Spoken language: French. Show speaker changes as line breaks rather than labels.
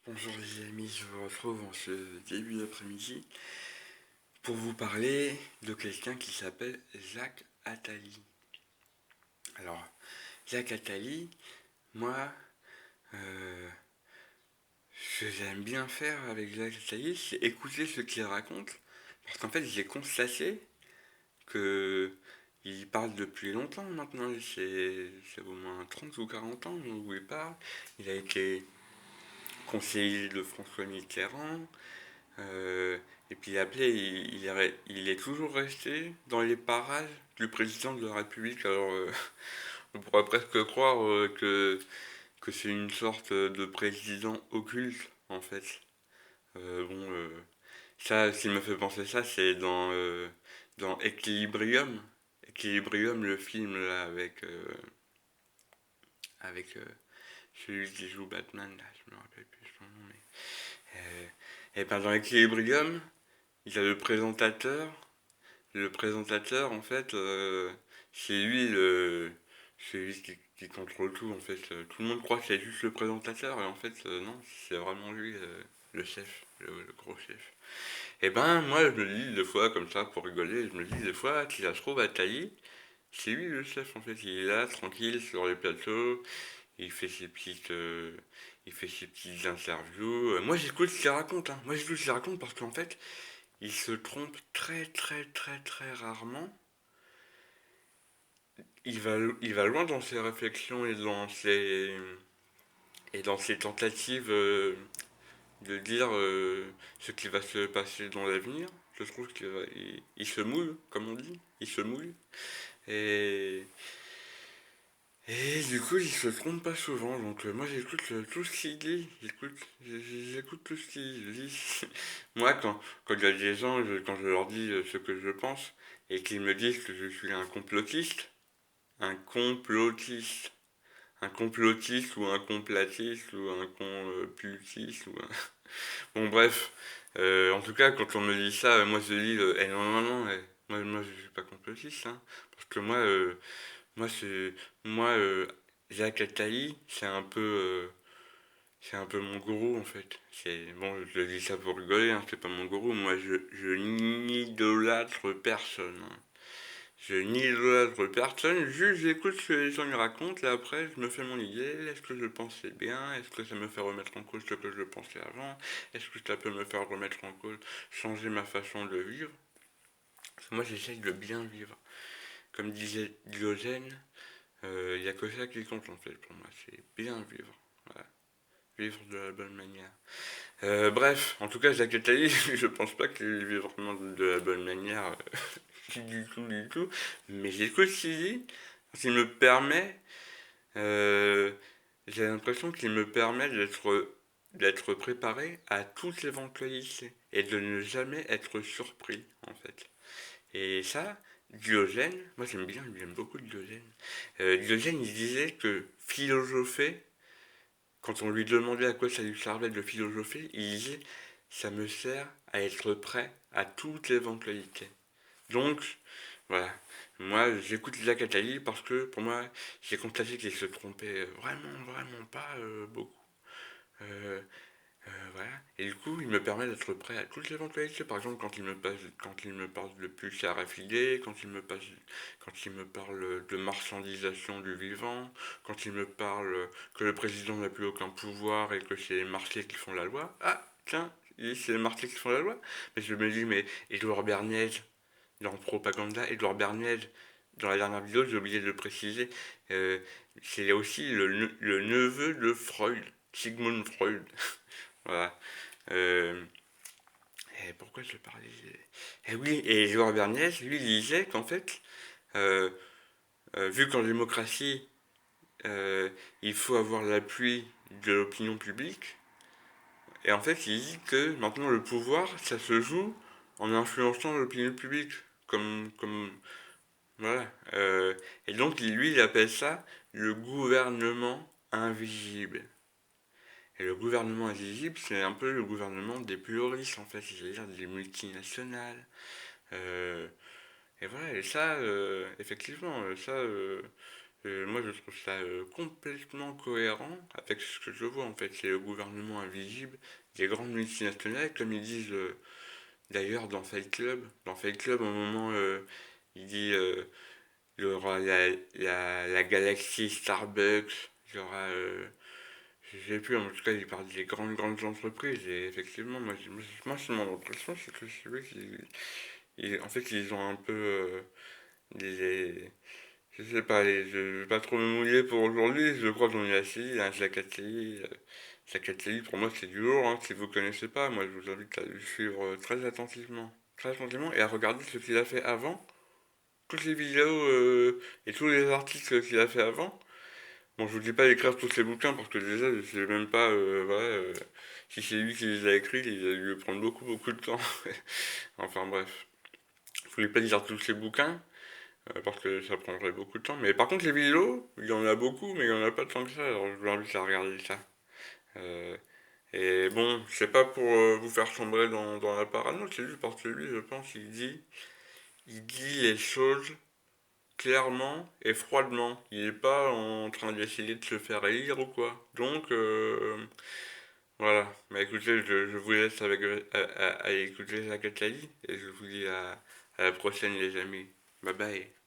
Bonjour les amis, je vous retrouve en ce début d'après-midi pour vous parler de quelqu'un qui s'appelle Jacques Attali. Alors, Jacques Attali, moi, euh, ce que j'aime bien faire avec Jacques Attali, c'est écouter ce qu'il raconte, parce qu'en fait, j'ai constaté que il parle depuis longtemps maintenant, c'est au moins 30 ou 40 ans où il parle. Il a été conseiller de François Mitterrand. Euh, et puis après, il est toujours resté dans les parages du président de la République. Alors, on pourrait presque croire que c'est une sorte de président occulte, en fait. Bon, ça, ce qui me fait penser ça, c'est dans Equilibrium. Equilibrium, le film, là, avec celui qui joue Batman, là, je me rappelle plus son nom, mais... et ben dans Equilibrium, il y a le présentateur. Le présentateur, en fait, c'est lui c'est lui qui contrôle tout. En fait, tout le monde croit que c'est juste le présentateur, et en fait, non, c'est vraiment lui, le chef, le gros chef. Et ben, moi, je me dis des fois, comme ça, pour rigoler, je me dis des fois, si ça se trouve à Tailly, c'est lui le chef, en fait. Il est là, tranquille, sur les plateaux, il fait il fait ses petites interviews. Moi, j'écoute ce qu'il raconte, hein. Moi, j'écoute ce qu'il raconte parce qu'en fait, il se trompe très très très très rarement. Il va loin dans ses réflexions et dans ses tentatives de dire ce qui va se passer dans l'avenir. Je trouve qu'il se mouille, comme on dit. Il se mouille. Et, et du coup, il se trompe pas souvent. Donc moi, j'écoute tout ce qu'il dit. J'écoute tout ce qu'il dit. Moi, quand il y a des gens, quand je leur dis ce que je pense, et qu'ils me disent que je suis un complotiste, un complotiste. Un complotiste ou un complatiste ou un compultiste ou un... Bon bref, en tout cas quand on me dit ça, moi je dis non non non, moi je suis pas complotiste, hein, parce que moi c'est moi Jacques Attali c'est un peu mon gourou en fait. C'est bon, je dis ça pour rigoler, hein, c'est pas mon gourou. Moi je n'idolâtre personne, hein. Je n'idolâtre personne, juste j'écoute ce que les gens me racontent et après je me fais mon idée. Est-ce que je pensais bien? Est-ce que ça me fait remettre en cause ce que je pensais avant? Est-ce que ça peut me faire remettre en cause, changer ma façon de vivre? Parce que moi j'essaye de bien vivre. Comme disait Diogène, il n'y a que ça qui compte en fait pour moi, c'est bien vivre. Voilà. Vivre de la bonne manière. Bref, en tout cas, Jacques Attali, je pense pas qu'il vit vraiment de la bonne manière, du tout, du tout. Mais j'écoute ce qu'il dit, parce qu'il me permet, euh, j'ai l'impression qu'il me permet d'être préparé à toute éventualité et de ne jamais être surpris, en fait. Et ça, Diogène, moi j'aime beaucoup Diogène. Diogène, il disait que philosopher, quand on lui demandait à quoi ça lui servait de philosopher, il disait ça me sert à être prêt à toute éventualité. Donc, voilà. Moi, j'écoute Jacques Attali parce que pour moi, j'ai constaté qu'il se trompait vraiment, vraiment pas beaucoup. Euh, voilà. Et du coup, il me permet d'être prêt à toutes les éventualités. Par exemple, quand il me parle de pulsar affilé, quand il me parle de marchandisation du vivant, quand il me parle que le président n'a plus aucun pouvoir et que c'est les marchés qui font la loi. Ah, tiens, c'est les marchés qui font la loi. Mais je me dis, mais Édouard Bernays, dans Propaganda, Édouard Bernays, dans la dernière vidéo, j'ai oublié de le préciser, euh, c'est aussi le neveu de Freud, Sigmund Freud. Voilà. Euh, et pourquoi je parlais Eh oui, et Édouard Bernays, lui, il disait qu'en fait, euh, vu qu'en démocratie, il faut avoir l'appui de l'opinion publique, et en fait, il dit que maintenant le pouvoir, ça se joue en influençant l'opinion publique. Comme voilà. Et donc, lui, il appelle ça le gouvernement invisible. Et le gouvernement invisible, c'est un peu le gouvernement des plus riches, en fait, c'est-à-dire des multinationales. Euh, et voilà, et ça, effectivement, ça, Moi, je trouve ça complètement cohérent avec ce que je vois en fait. C'est le gouvernement invisible, des grandes multinationales, comme ils disent d'ailleurs dans Fight Club. Dans Fight Club, au moment, il dit il y aura la galaxie Starbucks, il y aura, je sais plus, en tout cas, il parle des grandes entreprises. Et effectivement, moi c'est mon impression, c'est que c'est vrai en fait, ils ont un peu des, je sais pas, je vais pas trop me mouiller pour aujourd'hui. Je crois qu'on est assis, un Zacateli. Zacateli, pour moi, c'est du lourd. Hein. Si vous connaissez pas, moi, je vous invite à le suivre très attentivement. Très attentivement et à regarder ce qu'il a fait avant. Toutes les vidéos et tous les articles qu'il a fait avant. Bon, je vous dis pas d'écrire tous ces bouquins parce que déjà, je sais même pas, voilà, si c'est lui qui les a écrits, il a dû prendre beaucoup de temps. Enfin bref, je voulais pas dire tous ces bouquins, parce que ça prendrait beaucoup de temps. Mais par contre, les vidéos, il y en a beaucoup, mais il y en a pas tant que ça, alors je vous invite à regarder ça. Euh, et bon, c'est pas pour vous faire sombrer dans la parano, c'est juste parce que lui, je pense, il dit les choses clairement et froidement. Il est pas en train d'essayer de se faire élire ou quoi. Donc, voilà. Mais écoutez, je vous laisse avec, à écouter la Catali et je vous dis à la prochaine, les amis. Bye bye.